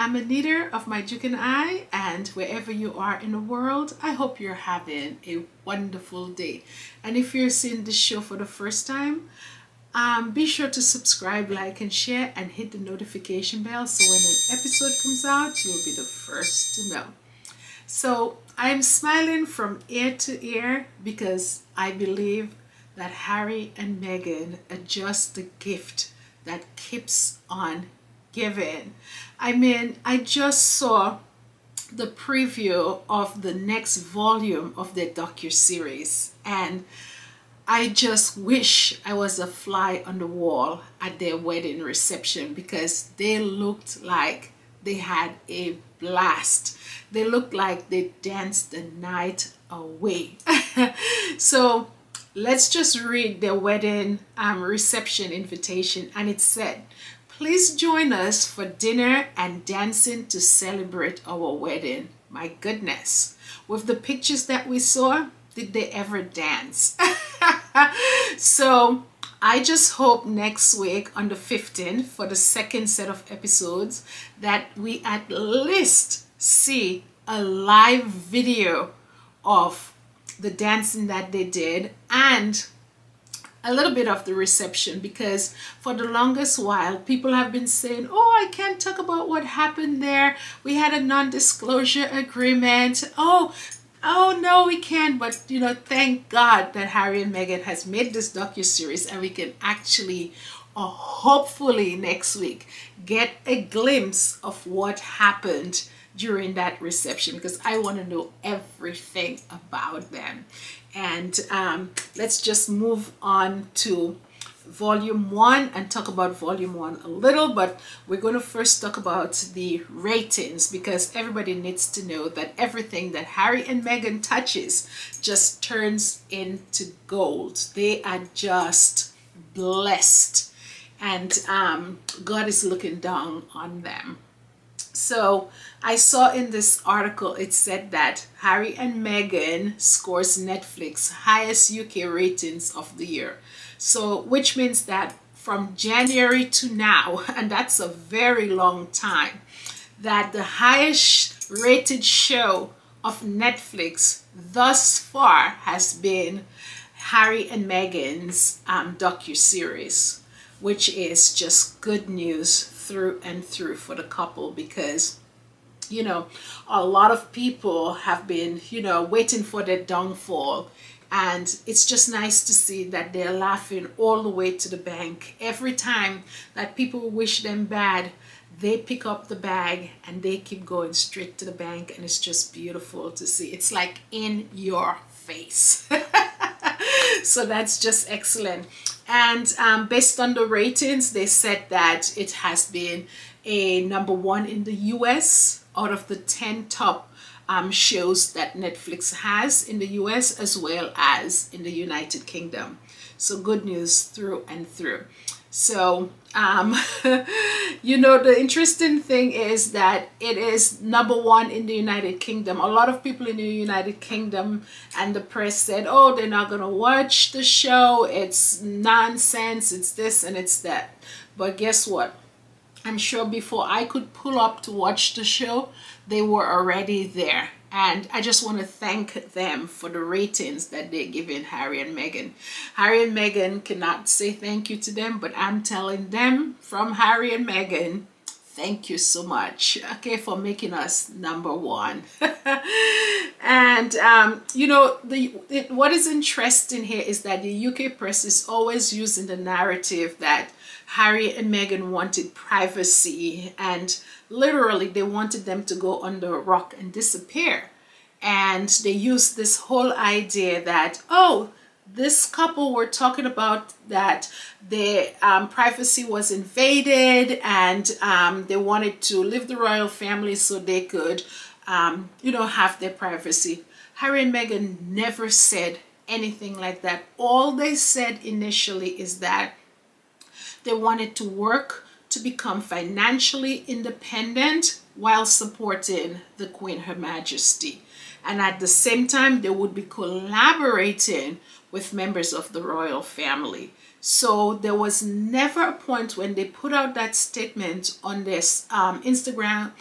I'm Anita of My Duke and I, and wherever you are in the world, I hope you're having a wonderful day. And if you're seeing this show for the first time, be sure to subscribe, like, and share, and hit the notification bell so when an episode comes out, you'll be the first to know. So I'm smiling from ear to ear because I believe that Harry and Meghan are just the gift that keeps on giving. I mean, I just saw the preview of the next volume of their docuseries, and I just wish I was a fly on the wall at their wedding reception because they looked like they had a blast. They looked like they danced the night away. So let's just read their wedding reception invitation, and it said, "Please join us for dinner and dancing to celebrate our wedding." My goodness, with the pictures that we saw, did they ever dance? So I just hope next week on the 15th for the second set of episodes that we at least see a live video of the dancing that they did and a little bit of the reception, because for the longest while people have been saying, oh, I can't talk about what happened there, we had a non-disclosure agreement, oh no, we can't. But you know, thank God that Harry and Meghan has made this docuseries and we can actually hopefully next week get a glimpse of what happened during that reception, because I want to know everything about them. And let's just move on to volume 1 and talk about volume 1 a little, but we're going to first talk about the ratings, because everybody needs to know that everything that Harry and Meghan touches just turns into gold. They are just blessed, and God is looking down on them. So I saw in this article, it said that Harry and Meghan scores Netflix highest UK ratings of the year. So which means that from January to now, and that's a very long time, that the highest rated show of Netflix thus far has been Harry and Meghan's docuseries, which is just good news through and through for the couple, because you know, a lot of people have been, you know, waiting for their downfall, and it's just nice to see that they're laughing all the way to the bank. Every time that people wish them bad, they pick up the bag and they keep going straight to the bank, and it's just beautiful to see. It's like in your face. So that's just excellent. And based on the ratings, they said that it has been a #1 in the US out of the 10 top shows that Netflix has in the US as well as in the United Kingdom. So good news through and through. So you know, the interesting thing is that it is #1 in the United Kingdom. A lot of people in the United Kingdom and the press said, oh, they're not gonna watch the show, it's nonsense, it's this and it's that. But guess what? I'm sure before I could pull up to watch the show, they were already there. And I just want to thank them for the ratings that they're giving Harry and Meghan. Harry and Meghan cannot say thank you to them, but I'm telling them from Harry and Meghan, thank you so much, okay, for making us #1. And you know, what is interesting here is that the UK press is always using the narrative that Harry and Meghan wanted privacy, and literally they wanted them to go under a rock and disappear. And they used this whole idea that, oh, this couple were talking about that their privacy was invaded, and they wanted to leave the royal family so they could, you know, have their privacy. Harry and Meghan never said anything like that. All they said initially is that they wanted to work to become financially independent while supporting the Queen, Her Majesty. And at the same time, they would be collaborating with members of the royal family. So there was never a point when they put out that statement on this Instagram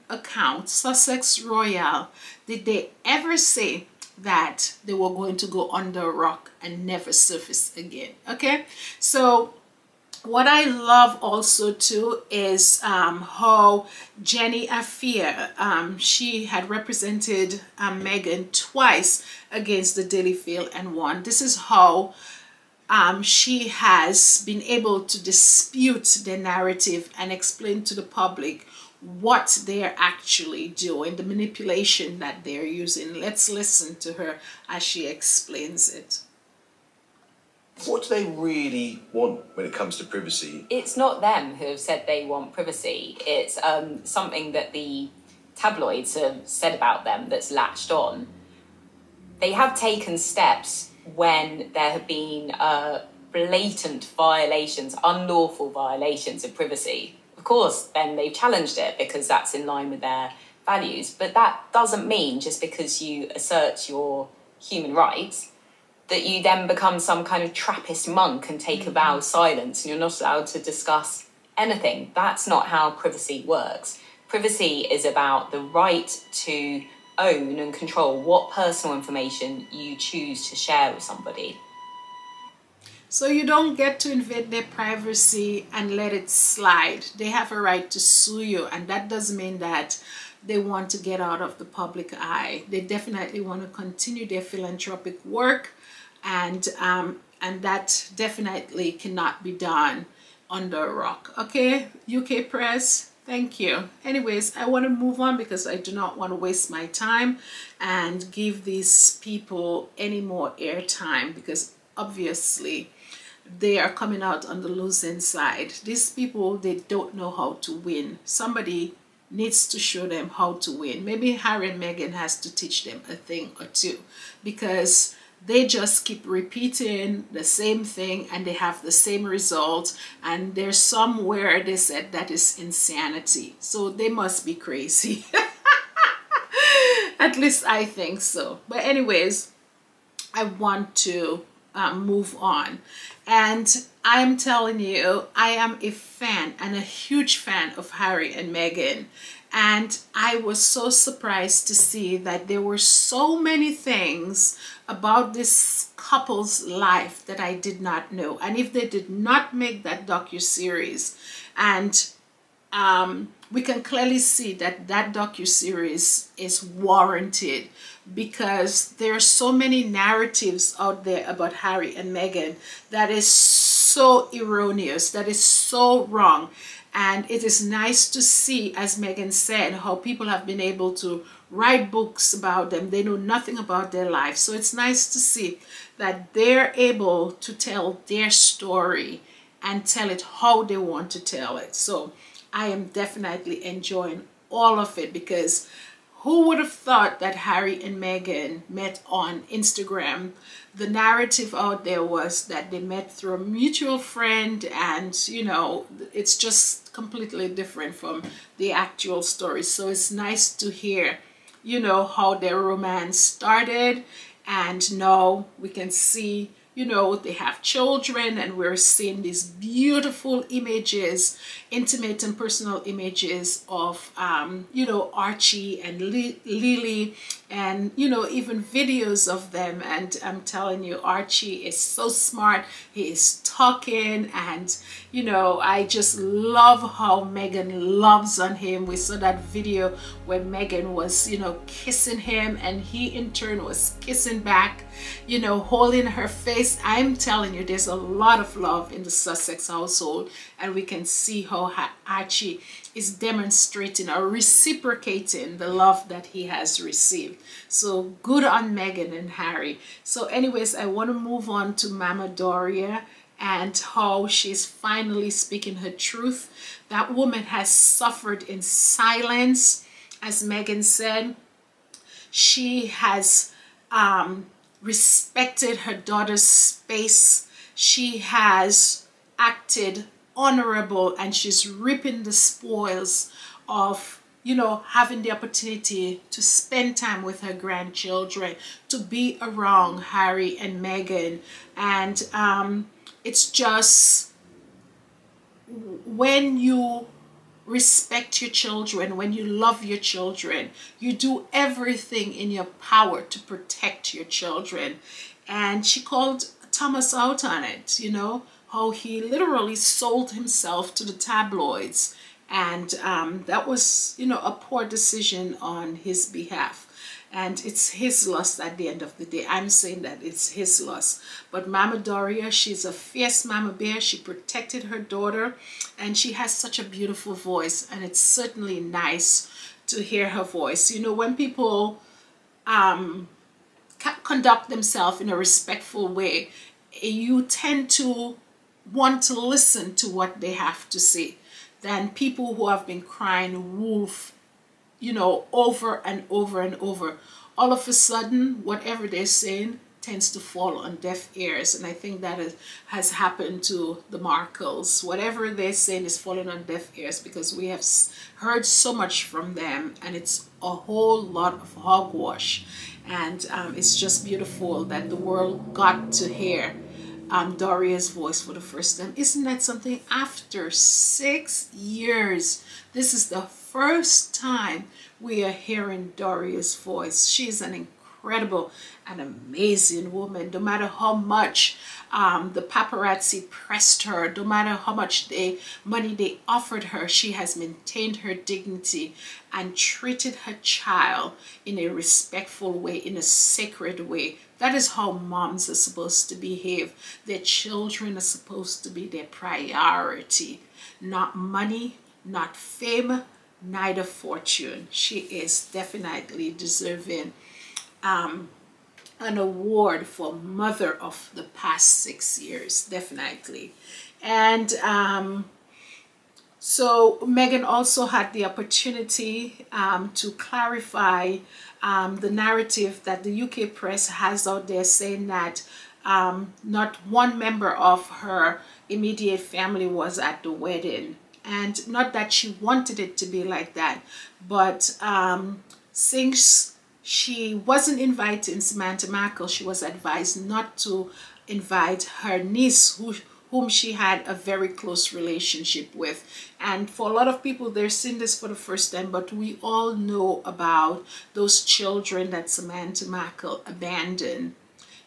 account, Sussex Royal, did they ever say that they were going to go under a rock and never surface again. Okay, so what I love also too is how Jenny Afia, she had represented Meghan twice against the Daily Mail and won. This is how she has been able to dispute the narrative and explain to the public what they're actually doing, the manipulation that they're using. Let's listen to her as she explains it. What do they really want when it comes to privacy? It's not them who have said they want privacy. It's something that the tabloids have said about them that's latched on. They have taken steps when there have been blatant violations, unlawful violations of privacy. Of course, then they've challenged it because that's in line with their values. But that doesn't mean just because you assert your human rights that you then become some kind of Trappist monk and take a vow of silence and you're not allowed to discuss anything. That's not how privacy works. Privacy is about the right to own and control what personal information you choose to share with somebody. So you don't get to invade their privacy and let it slide. They have a right to sue you, and that doesn't mean that they want to get out of the public eye. They definitely want to continue their philanthropic work, and that definitely cannot be done under a rock. Okay, UK press, thank you. Anyways, I want to move on because I do not want to waste my time and give these people any more airtime, because obviously they are coming out on the losing side. These people, they don't know how to win. Somebody needs to show them how to win. Maybe Harry and Meghan has to teach them a thing or two, because they just keep repeating the same thing and they have the same result, and there's somewhere they said that is insanity. So they must be crazy. At least I think so. But anyways, I want to move on. And I am telling you, I am a fan and a huge fan of Harry and Meghan. And I was so surprised to see that there were so many things about this couple's life that I did not know. And if they did not make that docuseries, and we can clearly see that that docuseries is warranted, because there are so many narratives out there about Harry and Meghan that is so erroneous, that is so wrong. And it is nice to see, as Meghan said, how people have been able to write books about them. They know nothing about their life. So it's nice to see that they're able to tell their story and tell it how they want to tell it. So I am definitely enjoying all of it, because who would have thought that Harry and Meghan met on Instagram? The narrative out there was that they met through a mutual friend, and you know, it's just completely different from the actual story. So it's nice to hear, you know, how their romance started, and now we can see, you know, they have children, and we're seeing these beautiful images, intimate and personal images of, you know, Archie and Lily, and, you know, even videos of them. And I'm telling you, Archie is so smart. He is talking, and, you know, I just love how Meghan loves on him. We saw that video where Meghan was, you know, kissing him, and he in turn was kissing back, you know, holding her face. I'm telling you, there's a lot of love in the Sussex household, and we can see how Archie is demonstrating or reciprocating the love that he has received. So good on Meghan and Harry. So anyways, I want to move on to Mama Doria and how she's finally speaking her truth. That woman has suffered in silence. As Meghan said, she has respected her daughter's space. She has acted honorable, and she's reaping the spoils of, you know, having the opportunity to spend time with her grandchildren, to be around Harry and Meghan. And it's just, when you respect your children, when you love your children, you do everything in your power to protect your children. And she called Thomas out on it, you know, how he literally sold himself to the tabloids. And that was, you know, a poor decision on his behalf. And it's his loss at the end of the day. I'm saying that it's his loss. But Mama Doria, she's a fierce mama bear. She protected her daughter, and she has such a beautiful voice. And it's certainly nice to hear her voice. You know, when people conduct themselves in a respectful way, you tend to want to listen to what they have to say, than people who have been crying wolf, you know, over and over and over. All of a sudden, whatever they're saying tends to fall on deaf ears. And I think that has happened to the Markles. Whatever they're saying is falling on deaf ears, because we have heard so much from them, and it's a whole lot of hogwash. And it's just beautiful that the world got to hear Doria's voice for the first time. Isn't that something? After 6 years, this is the first time we are hearing Doria's voice. She's an incredible and amazing woman. No matter how much the paparazzi pressed her, no matter how much money they offered her, she has maintained her dignity and treated her child in a respectful way, in a sacred way. That is how moms are supposed to behave. Their children are supposed to be their priority. Not money, not fame, neither fortune. She is definitely deserving an award for Mother of the past 6 years, definitely. And so Meghan also had the opportunity to clarify the narrative that the UK press has out there, saying that not one member of her immediate family was at the wedding. And not that she wanted it to be like that, but since she wasn't inviting Samantha Markle, she was advised not to invite her niece, whom she had a very close relationship with. And for a lot of people, they're seeing this for the first time, but we all know about those children that Samantha Markle abandoned.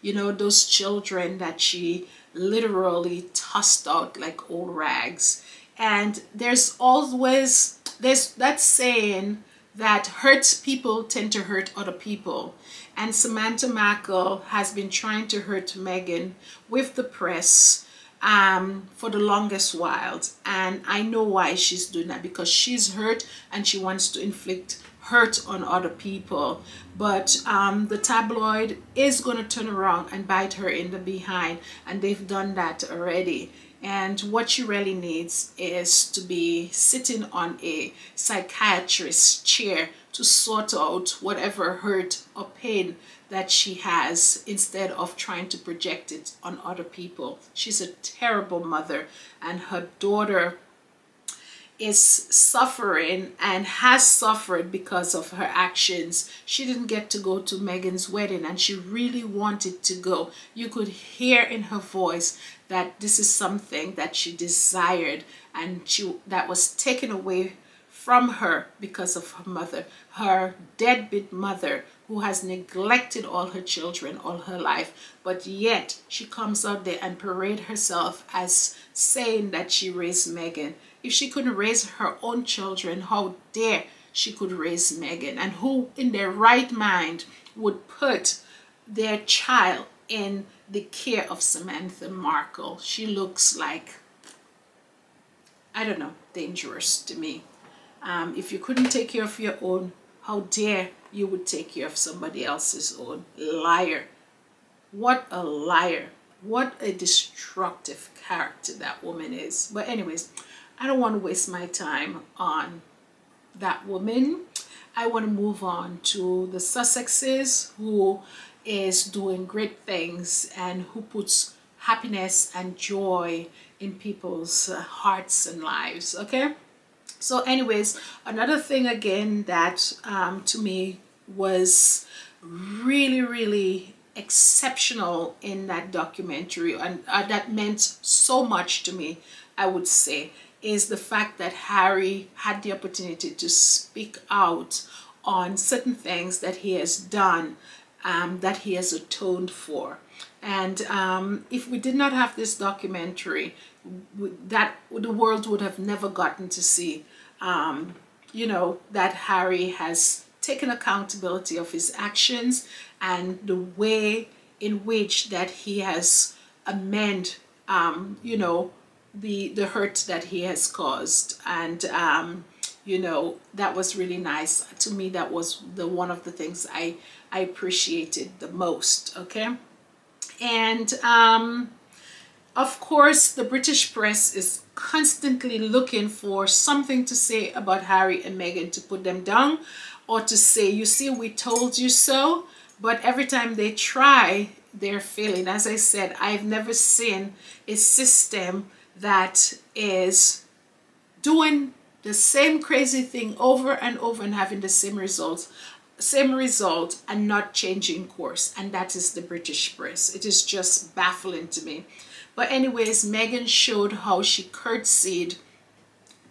You know, those children that she literally tossed out like old rags. And there's that saying that hurt people tend to hurt other people. And Samantha Markle has been trying to hurt Meghan with the press for the longest while. And I know why she's doing that, because she's hurt and she wants to inflict hurt on other people. But the tabloid is going to turn around and bite her in the behind, and they've done that already. And what she really needs is to be sitting on a psychiatrist's chair to sort out whatever hurt or pain that she has, instead of trying to project it on other people. She's a terrible mother, and her daughter is suffering and has suffered because of her actions. She didn't get to go to Meghan's wedding, and she really wanted to go. You could hear in her voice that this is something that she desired, and that was taken away from her because of her mother, her deadbeat mother, who has neglected all her children all her life. But yet she comes out there and parade herself as saying that she raised Meghan. If she couldn't raise her own children, how dare she could raise Meghan? And who in their right mind would put their child in the care of Samantha Markle? She looks like, I don't know, dangerous to me. If you couldn't take care of your own, how dare you would take care of somebody else's own? Liar. What a liar. What a destructive character that woman is. But anyways, I don't want to waste my time on that woman. I want to move on to the Sussexes, who is doing great things and who puts happiness and joy in people's hearts and lives. Okay, So anyways, another thing again that to me was really, really exceptional in that documentary, and that meant so much to me, I would say, is the fact that Harry had the opportunity to speak out on certain things that he has done, that he has atoned for. And if we did not have this documentary, that the world would have never gotten to see, you know, that Harry has taken accountability of his actions and the way in which that he has amended, you know, the hurt that he has caused. And you know, that was really nice to me. That was one of the things I appreciated the most. Okay. And of course, the British press is constantly looking for something to say about Harry and Meghan, to put them down, or to say, you see, we told you so. But every time they try, they're failing. As I said, I've never seen a system that is doing the same crazy thing over and over and having the same result and not changing course. And that is the British press. It is just baffling to me. But anyways, Meghan showed how she curtsied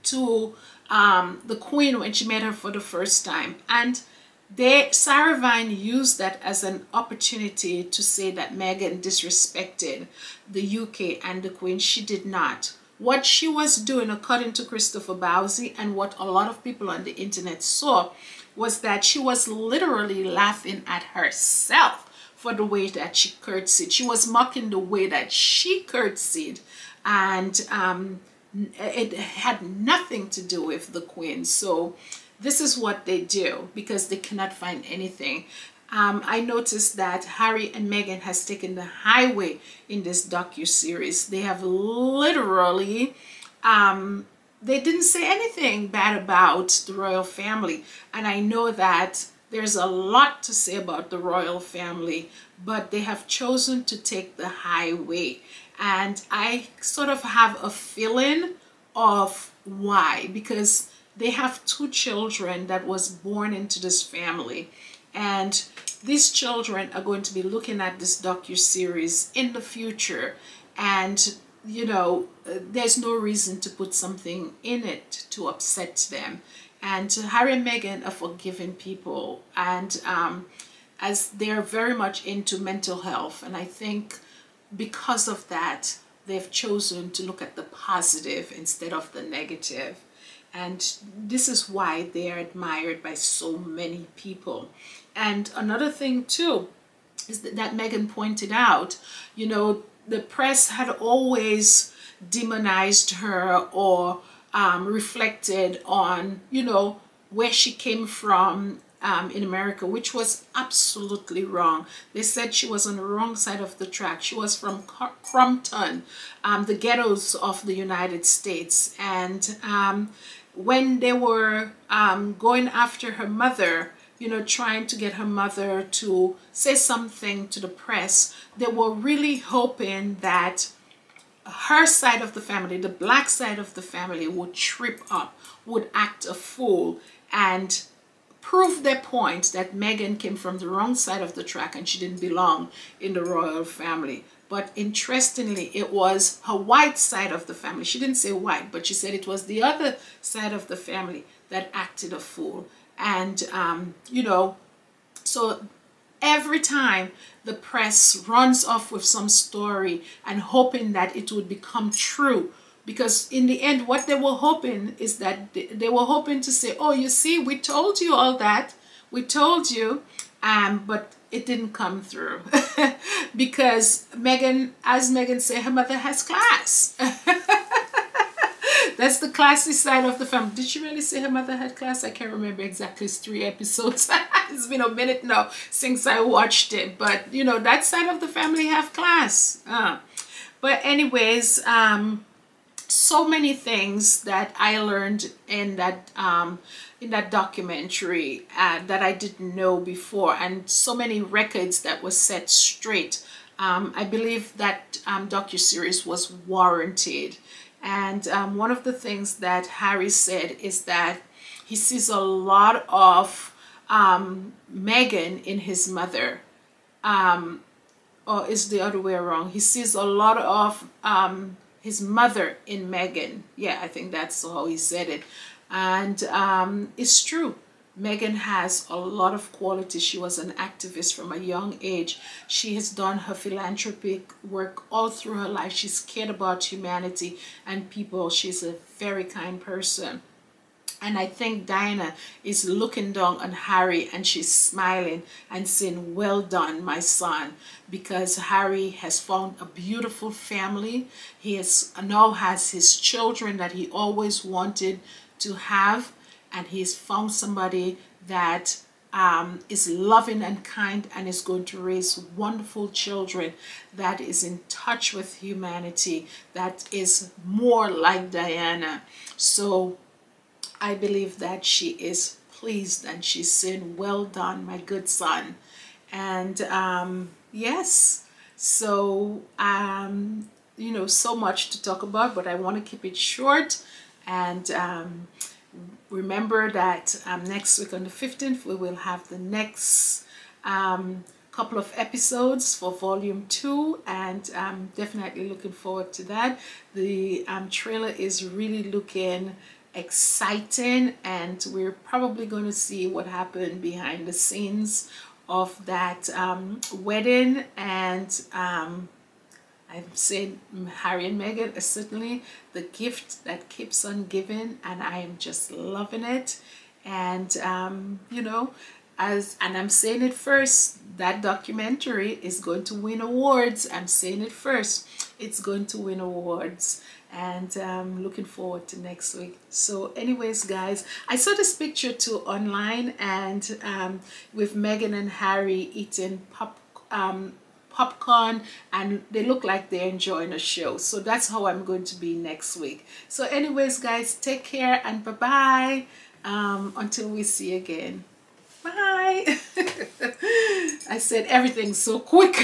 to the Queen when she met her for the first time. And Sarah Vine used that as an opportunity to say that Meghan disrespected the UK and the Queen. She did not. What she was doing, according to Christopher Bowsy, and what a lot of people on the internet saw, was that she was literally laughing at herself for the way that she curtsied. She was mocking the way that she curtsied, and it had nothing to do with the Queen. So this is what they do because they cannot find anything. I noticed that Harry and Meghan has taken the highway in this docu-series. They have literally, they didn't say anything bad about the royal family. And I know that there's a lot to say about the royal family, but they have chosen to take the highway. And I sort of have a feeling of why, because they have 2 children that was born into this family. And these children are going to be looking at this docu-series in the future. And, you know, there's no reason to put something in it to upset them. And Harry and Meghan are forgiving people. And as they're very much into mental health. And I think because of that, they've chosen to look at the positive instead of the negative. And this is why they are admired by so many people. And another thing too is that Meghan pointed out, you know, the press had always demonized her or reflected on, you know, where she came from in America, which was absolutely wrong. They said she was on the wrong side of the track. She was from Compton, the ghettos of the United States. And when they were going after her mother, you know, trying to get her mother to say something to the press, they were really hoping that her side of the family, the black side of the family, would trip up, would act a fool, and prove their point that Meghan came from the wrong side of the track and she didn't belong in the royal family. But interestingly, it was her white side of the family. She didn't say white, but she said it was the other side of the family that acted a fool. And, you know, so every time the press runs off with some story and hoping that it would become true, because in the end, what they were hoping is that they were hoping to say, oh, you see, we told you all that. We told you, but it didn't come through. Because Meghan, as Meghan said, her mother has class. That's the classy side of the family. Did she really say her mother had class? I can't remember exactly. It's 3 episodes. It's been a minute now since I watched it. But, you know, that side of the family have class. But anyways, so many things that I learned in that documentary that I didn't know before, and so many records that were set straight. I believe that docuseries was warranted. And one of the things that Harry said is that he sees a lot of Meghan in his mother, or is the other way around. He sees a lot of his mother in Meghan. Yeah, I think that's how he said it. And it's true. Meghan has a lot of qualities. She was an activist from a young age. She has done her philanthropic work all through her life. She's cared about humanity and people. She's a very kind person. And I think Diana is looking down on Harry and she's smiling and saying, well done, my son, because Harry has found a beautiful family. He now has his children that he always wanted to have, and he's found somebody that is loving and kind and is going to raise wonderful children, that is in touch with humanity, that is more like Diana. So I believe that she is pleased and she's saying, well done, my good son. And yes, so you know, so much to talk about, but I want to keep it short. And remember that next week on the 15th we will have the next couple of episodes for volume 2, and I'm definitely looking forward to that. The trailer is really looking exciting, and we're probably going to see what happened behind the scenes of that wedding. And I'm saying Harry and Meghan are certainly the gift that keeps on giving, and I am just loving it. And you know, and I'm saying it first, that documentary is going to win awards. I'm saying it first, it's going to win awards. And looking forward to next week. So anyways, guys, I saw this picture too online, and with Meghan and Harry eating popcorn, and they look like they're enjoying a show. So that's how I'm going to be next week. So anyways, guys, take care and bye-bye until we see again. Bye. I said everything so quick.